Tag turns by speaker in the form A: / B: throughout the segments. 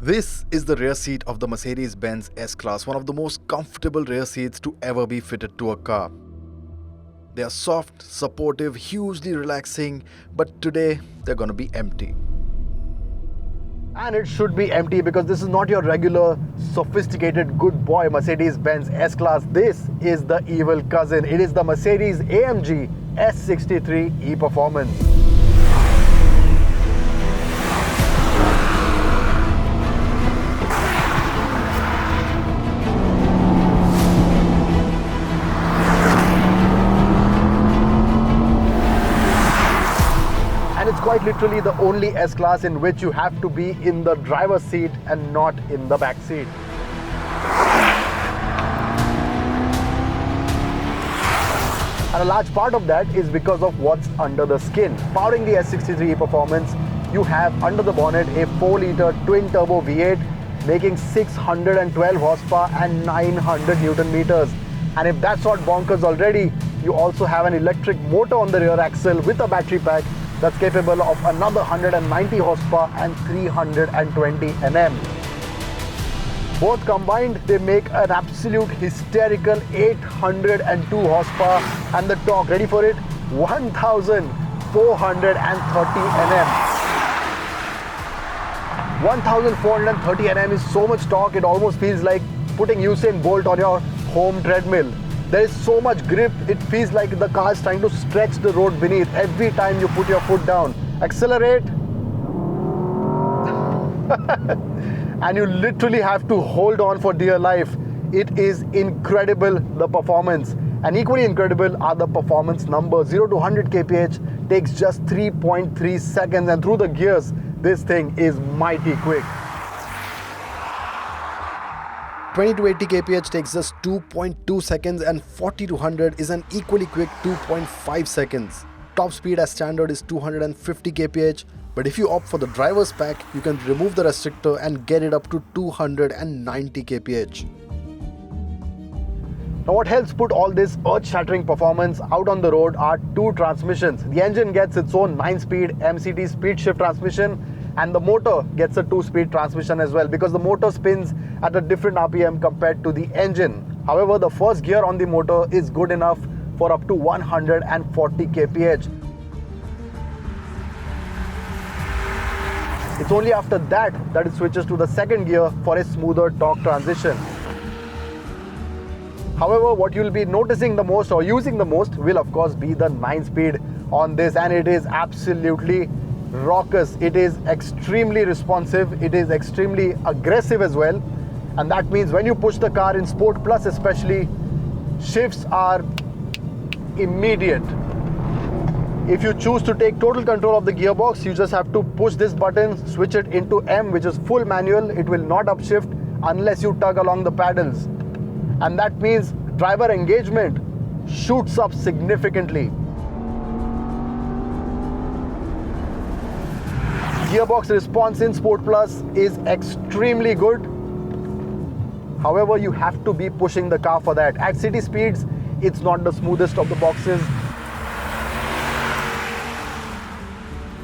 A: This is the rear seat of the Mercedes-Benz S-Class, one of the most comfortable rear seats to ever be fitted to a car. They are soft, supportive, hugely relaxing, but today they're going to be empty. And it should be empty because this is not your regular, sophisticated, good boy Mercedes-Benz S-Class. This is the evil cousin. It is the Mercedes-AMG S63 E-Performance. It's quite literally the only S-Class in which you have to be in the driver's seat and not in the back seat. And a large part of that is because of what's under the skin. Powering the S63 E-Performance, you have under the bonnet a 4-litre twin-turbo V8 making 612 horsepower and 900 Newton meters. And if that's not bonkers already, you also have an electric motor on the rear axle with a battery pack that's capable of another 190 horsepower and 320 Nm. Both combined, they make an absolute hysterical 802 horsepower and the torque, ready for it, 1430 Nm. 1430 Nm is so much torque, it almost feels like putting Usain Bolt on your home treadmill. There is so much grip, it feels like the car is trying to stretch the road beneath every time you put your foot down. Accelerate. And you literally have to hold on for dear life. It is incredible, the performance. And equally incredible are the performance numbers. 0 to 100 kph takes just 3.3 seconds. And through the gears, this thing is mighty quick. 20 to 80 kph takes just 2.2 seconds and 40 to 100 is an equally quick 2.5 seconds. Top speed as standard is 250 kph, but if you opt for the driver's pack, you can remove the restrictor and get it up to 290 kph. Now what helps put all this earth-shattering performance out on the road are two transmissions. The engine gets its own 9-speed MCT speed shift transmission, and the motor gets a 2-speed transmission as well because the motor spins at a different RPM compared to the engine. However, the first gear on the motor is good enough for up to 140 kph. It's only after that it switches to the second gear for a smoother torque transition. However, what you'll be noticing the most or using the most will of course be the 9-speed on this, and it is absolutely raucous. It is extremely responsive, it is extremely aggressive as well, and that means when you push the car in Sport Plus especially, shifts are immediate. If you choose to take total control of the gearbox, you just have to push this button, switch it into M, which is full manual. It will not upshift unless you tug along the paddles, and that means driver engagement shoots up significantly. Gearbox response in Sport Plus is extremely good. However, you have to be pushing the car for that. At city speeds, it's not the smoothest of the boxes.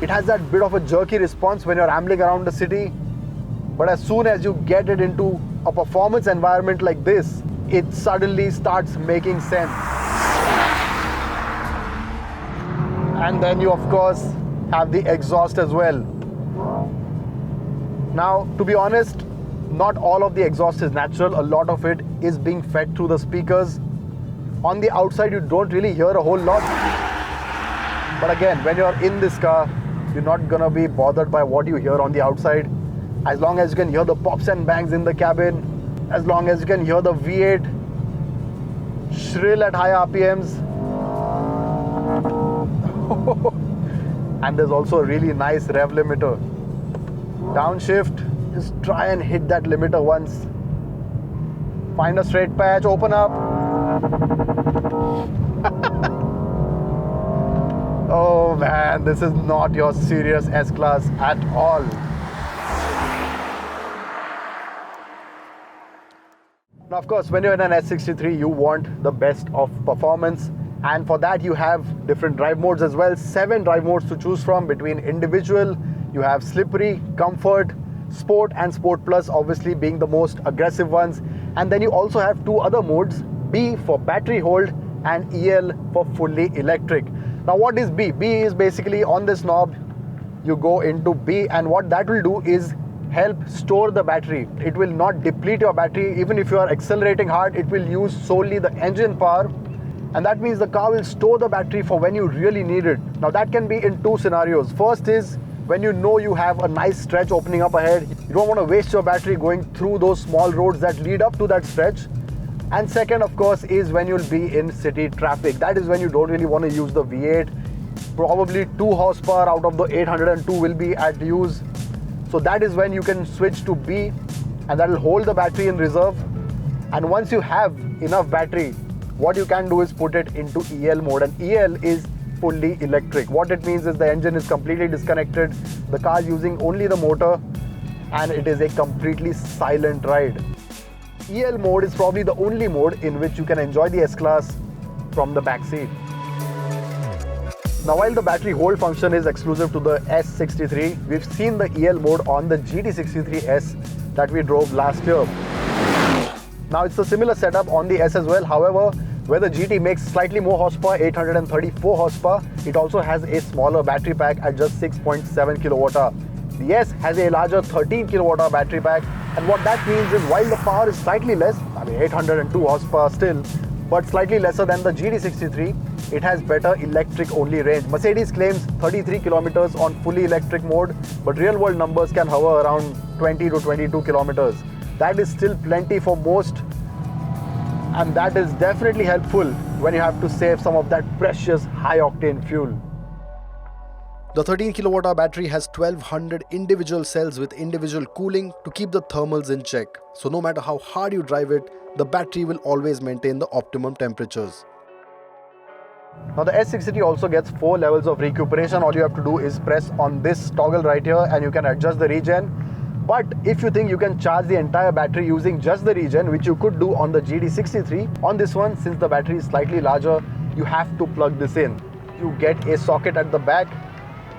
A: It has that bit of a jerky response when you're ambling around the city. But as soon as you get it into a performance environment like this, it suddenly starts making sense. And then you, of course, have the exhaust as well. Now, to be honest, not all of the exhaust is natural. A lot of it is being fed through the speakers. On the outside, you don't really hear a whole lot. But again, when you're in this car, you're not gonna be bothered by what you hear on the outside. As long as you can hear the pops and bangs in the cabin, as long as you can hear the V8 shrill at high RPMs. And there's also a really nice rev limiter. Downshift, just try and hit that limiter once. Find a straight patch, open up. Oh man, this is not your serious S-Class at all. Now, of course, when you're in an S63, you want the best of performance. And for that, you have different drive modes as well. 7 drive modes to choose from between individual. You have slippery, comfort, Sport and Sport Plus obviously being the most aggressive ones. And then you also have two other modes, B for battery hold and EL for fully electric. Now what is B? B is basically on this knob, you go into B, and what that will do is help store the battery. It will not deplete your battery. Even if you are accelerating hard, it will use solely the engine power, and that means the car will store the battery for when you really need it. Now that can be in two scenarios. First is when you know you have a nice stretch opening up ahead. You don't want to waste your battery going through those small roads that lead up to that stretch. And second, of course, is when you'll be in city traffic. That is when you don't really want to use the V8. Probably 2 horsepower out of the 802 will be at use. So that is when you can switch to B, and that will hold the battery in reserve. And once you have enough battery, what you can do is put it into EL mode, and EL is fully electric. What it means is the engine is completely disconnected, the car is using only the motor, and it is a completely silent ride. EL mode is probably the only mode in which you can enjoy the S-Class from the back seat. Now while the battery hold function is exclusive to the S63, we've seen the EL mode on the GT63S that we drove last year. Now it's a similar setup on the S as well. However, where the GT makes slightly more horsepower, 834 horsepower, it also has a smaller battery pack at just 6.7 kilowatt-hour. The S has a larger 13 kilowatt-hour battery pack, and what that means is while the power is slightly less, 802 horsepower still, but slightly lesser than the GT63, it has better electric only range. Mercedes claims 33 kilometers on fully electric mode, but real world numbers can hover around 20 to 22 kilometers. That is still plenty for most, and that is definitely helpful when you have to save some of that precious high octane fuel. The 13 kilowatt-hour battery has 1200 individual cells with individual cooling to keep the thermals in check. So no matter how hard you drive it, the battery will always maintain the optimum temperatures. Now the S63 also gets 4 levels of recuperation. All you have to do is press on this toggle right here and you can adjust the regen. But if you think you can charge the entire battery using just the regen, which you could do on the GT63, on this one, since the battery is slightly larger, you have to plug this in. You get a socket at the back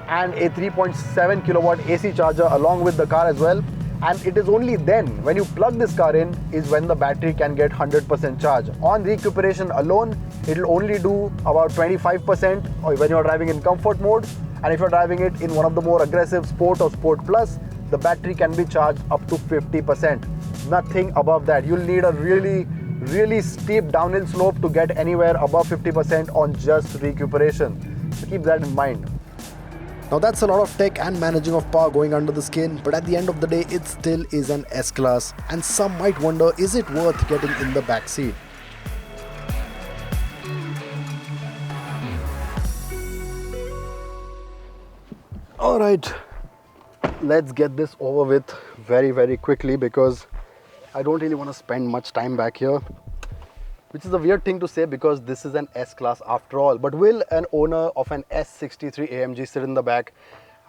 A: and a 3.7 kilowatt AC charger along with the car as well. And it is only then, when you plug this car in, is when the battery can get 100% charge. On recuperation alone, it will only do about 25% when you're driving in comfort mode. And if you're driving it in one of the more aggressive Sport or Sport Plus, the battery can be charged up to 50%. Nothing above that. You'll need a really steep downhill slope to get anywhere above 50% on just recuperation. So keep that in mind. Now that's a lot of tech and managing of power going under the skin, but at the end of the day, it still is an S-Class, and some might wonder, is it worth getting in the back seat? Alright, let's get this over with very quickly, because I don't really want to spend much time back here. Which is a weird thing to say because this is an S-Class after all. But will an owner of an S63 AMG sit in the back?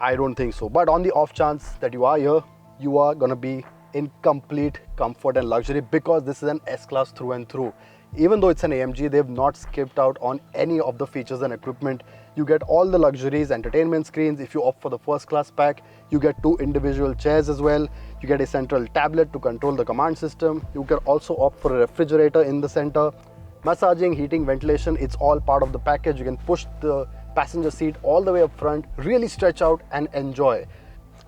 A: I don't think so. But on the off chance that you are here, you are going to be in complete comfort and luxury, because this is an S-Class through and through. Even though it's an AMG, they've not skipped out on any of the features and equipment. You get all the luxuries, entertainment screens. If you opt for the first class pack, you get 2 individual chairs as well. You get a central tablet to control the command system. You can also opt for a refrigerator in the center. Massaging, heating, ventilation, it's all part of the package. You can push the passenger seat all the way up front, really stretch out and enjoy.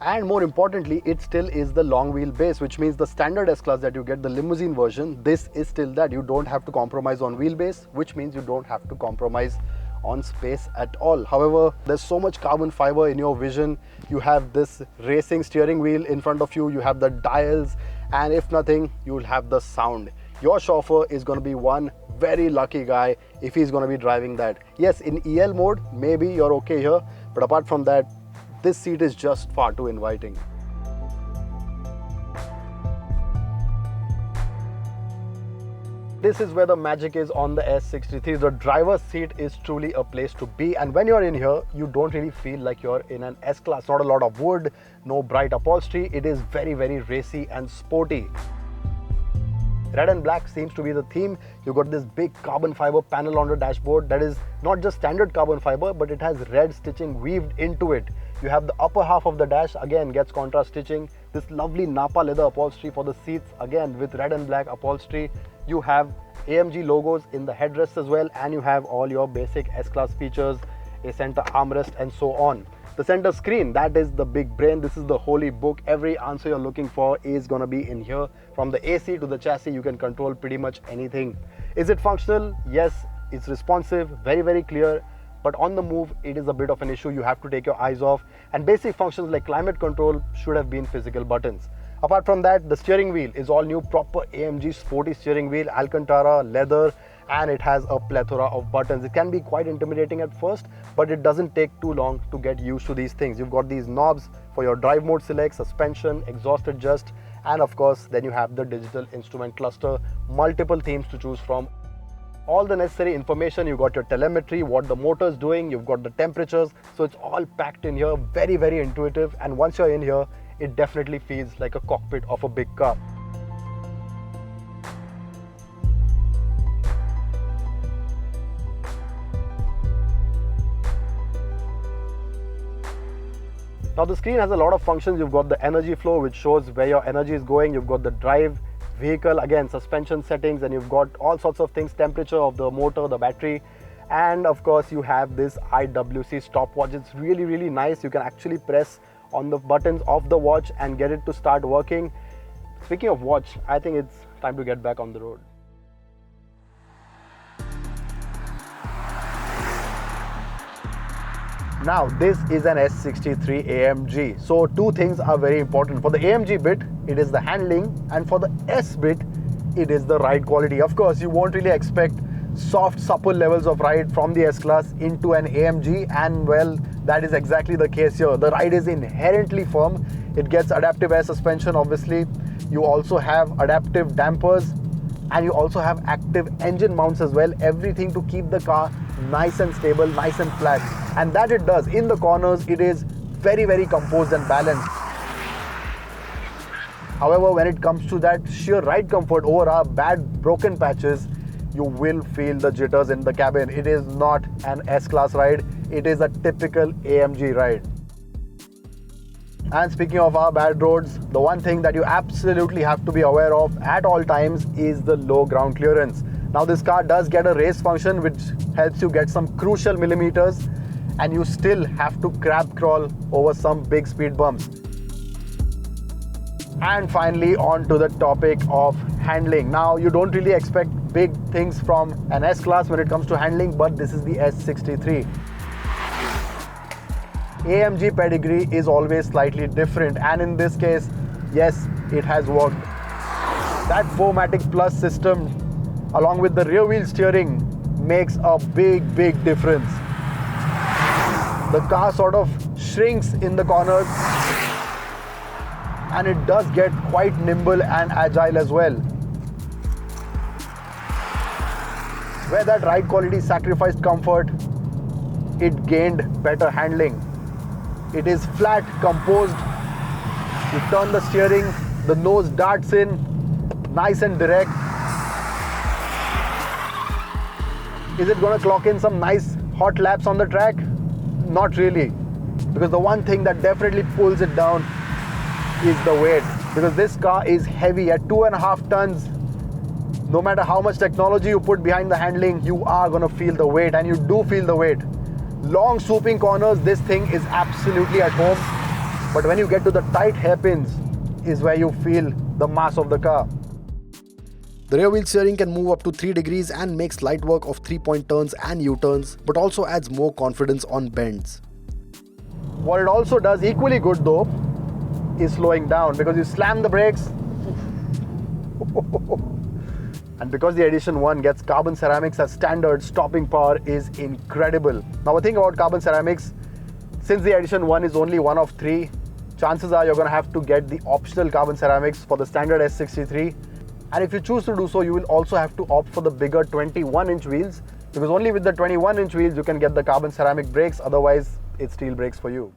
A: And more importantly, it still is the long wheelbase, which means the standard S-Class that you get, the limousine version, this is still that. You don't have to compromise on wheelbase, which means you don't have to compromise on space at all. However, there's so much carbon fiber in your vision. You have this racing steering wheel in front of you, you have the dials, and if nothing, you'll have the sound. Your chauffeur is going to be one very lucky guy if he's going to be driving that. Yes, in EL mode, maybe you're okay here, but apart from that, this seat is just far too inviting. This is where the magic is on the S63. The driver's seat is truly a place to be, and when you're in here, you don't really feel like you're in an S-Class. Not a lot of wood, no bright upholstery. It is very racy and sporty. Red and black seems to be the theme. You got this big carbon fiber panel on the dashboard that is not just standard carbon fiber, but it has red stitching weaved into it. You have the upper half of the dash, again gets contrast stitching This lovely Napa leather upholstery for the seats, again with red and black upholstery. You have AMG logos in the headrest as well, and you have all your basic S-Class features, a center armrest and so on. The center screen, that is the big brain. This is the holy book. Every answer you're looking for is gonna be in here. From the AC to the chassis, you can control pretty much anything. Is it functional? Yes, it's responsive, very, very clear. But on the move, it is a bit of an issue. You have to take your eyes off. And basic functions like climate control should have been physical buttons. Apart from that, the steering wheel is all new, proper AMG sporty steering wheel, Alcantara, leather, and it has a plethora of buttons. It can be quite intimidating at first, but it doesn't take too long to get used to these things. You've got these knobs for your drive mode select, suspension, exhaust adjust, and of course, then you have the digital instrument cluster, multiple themes to choose from. All the necessary information, you got your telemetry, what the motor is doing, you've got the temperatures, so it's all packed in here, very, very intuitive. And once you're in here, it definitely feels like a cockpit of a big car. Now the screen has a lot of functions. You've got the energy flow, which shows where your energy is going. You've got the drive, vehicle, again suspension settings, and you've got all sorts of things, temperature of the motor, the battery, and of course you have this IWC stopwatch. It's really, really nice. You can actually press on the buttons of the watch and get it to start working. Speaking of watch, I think it's time to get back on the road. Now this is an S63 AMG, so two things are very important. For the AMG bit, it is the handling, and for the S bit, it is the ride quality. Of course, you won't really expect soft, supple levels of ride from the S-Class into an AMG, and well, that is exactly the case here. The ride is inherently firm. It gets adaptive air suspension, obviously. You also have adaptive dampers, and you also have active engine mounts as well. Everything to keep the car nice and stable, nice and flat. And that it does. In the corners, it is very, very composed and balanced. However, when it comes to that sheer ride comfort over our bad broken patches, you will feel the jitters in the cabin. It is not an S-Class ride. It is a typical AMG ride. And speaking of our bad roads, the one thing that you absolutely have to be aware of at all times is the low ground clearance. Now this car does get a race function which helps you get some crucial millimeters, and you still have to crab crawl over some big speed bumps. And finally, on to the topic of handling. Now you don't really expect big things from an S-Class when it comes to handling, but this is the S63. AMG pedigree is always slightly different, and in this case, yes, it has worked. That 4MATIC Plus system along with the rear wheel steering makes a big, big difference. The car sort of shrinks in the corners, and it does get quite nimble and agile as well. Where that ride quality sacrificed comfort, it gained better handling. It is flat, composed. You turn the steering, the nose darts in, nice and direct. Is it going to clock in some nice hot laps on the track? Not really. Because the one thing that definitely pulls it down is the weight. Because this car is heavy at 2.5 tons. No matter how much technology you put behind the handling, you are going to feel the weight, and you do feel the weight. Long swooping corners, this thing is absolutely at home. But when you get to the tight hairpins is where you feel the mass of the car. The rear wheel steering can move up to 3 degrees and makes light work of 3-point turns and U-turns, but also adds more confidence on bends. What it also does equally good though is slowing down, because you slam the brakes and because the Edition 1 gets carbon ceramics as standard, stopping power is incredible. Now the thing about carbon ceramics, since the Edition 1 is only one of 3, chances are you're going to have to get the optional carbon ceramics for the standard S63. And if you choose to do so, you will also have to opt for the bigger 21-inch wheels, because only with the 21-inch wheels you can get the carbon ceramic brakes, otherwise it's steel brakes for you.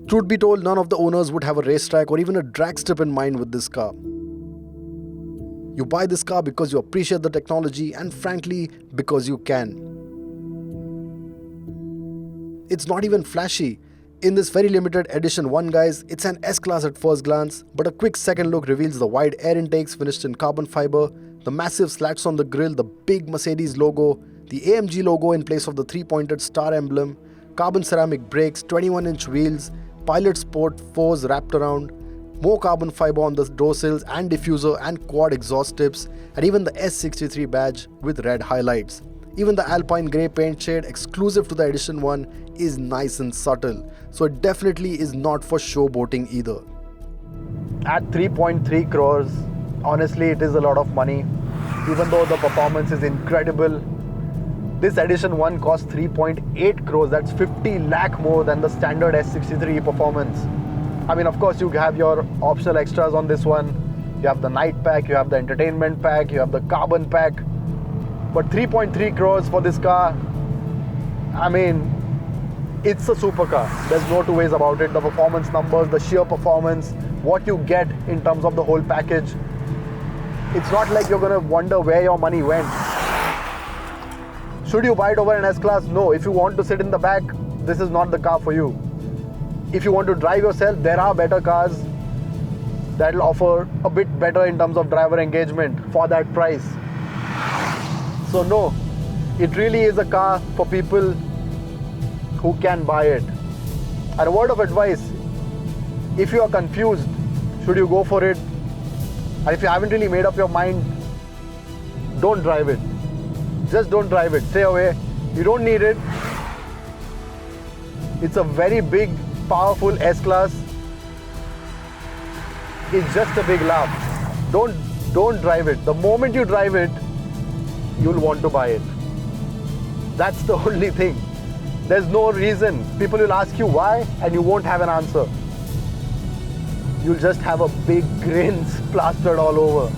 A: Truth be told, none of the owners would have a racetrack or even a drag strip in mind with this car. You buy this car because you appreciate the technology and frankly, because you can. It's not even flashy.
B: In this very limited edition one guys, it's an S-Class at first glance, but a quick second look reveals the wide air intakes finished in carbon fiber, the massive slats on the grille, the big Mercedes logo, the AMG logo in place of the three-pointed star emblem, carbon ceramic brakes, 21-inch wheels, Pilot Sport 4s wrapped around, more carbon fiber on the door sills and diffuser and quad exhaust tips, and even the S63 badge with red highlights. Even the Alpine grey paint shade exclusive to the edition 1 is nice and subtle, so it definitely is not for showboating either.
A: At 3.3 crores, honestly it is a lot of money. Even though the performance is incredible, this edition 1 costs 3.8 crores, that's 50 lakh more than the standard S63 performance. I mean, of course you have your optional extras on this one. You have the night pack, you have the entertainment pack, you have the carbon pack. But 3.3 crores for this car, I mean, it's a supercar. There's no two ways about it. The performance numbers, the sheer performance, what you get in terms of the whole package. It's not like you're going to wonder where your money went. Should you buy it over an S-Class? No. If you want to sit in the back, this is not the car for you. If you want to drive yourself, there are better cars that will offer a bit better in terms of driver engagement for that price. So no, it really is a car for people who can buy it. And a word of advice, if you are confused, should you go for it? And if you haven't really made up your mind, don't drive it. Just don't drive it. Stay away. You don't need it. It's a very big, powerful S-Class. It's just a big laugh. Don't drive it. The moment you drive it, you'll want to buy it. That's the only thing. There's no reason. People will ask you why and you won't have an answer. You'll just have a big grin plastered all over.